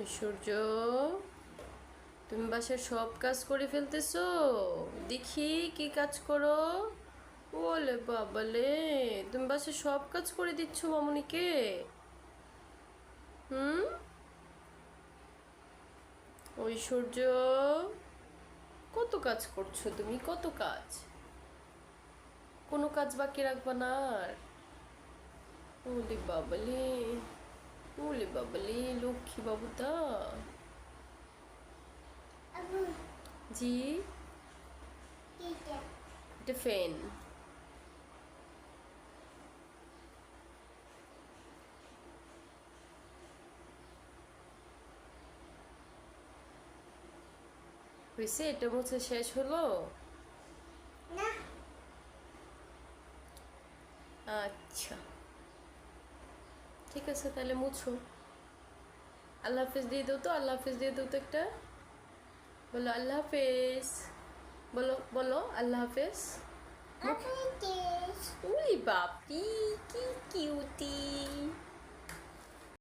ঐশ্বর্য, তুমি বাসার সব কাজ করে ফেলতেছো? দেখি কি কাজ করো। ওলে বাবালে, তুমি বাসার সব কাজ করে দিচ্ছ মামুনিকে। হুম, ঐশ্বর্য, কত কাজ করছো তুমি, কত কাজ। কোনো কাজ বাকি রাখবা না আর। ওলে বাবালে, ওলে বাবালে, লক্ষ্মী বাবুটা। জি, এটা ফ্যান। হয়েছে, এটা মুছে শেষ হলো? আচ্ছা, ঠিক আছে, তাহলে মুছো। আল্লাহ হাফেজ দিয়ে দাও তো, আল্লাহ হাফেজ দিয়ে দাও তো একটা। বলো আল্লাহ হাফেজ। বলো বলো আল্লাহ হাফেজ। উলি বাপি, কি কিউটি।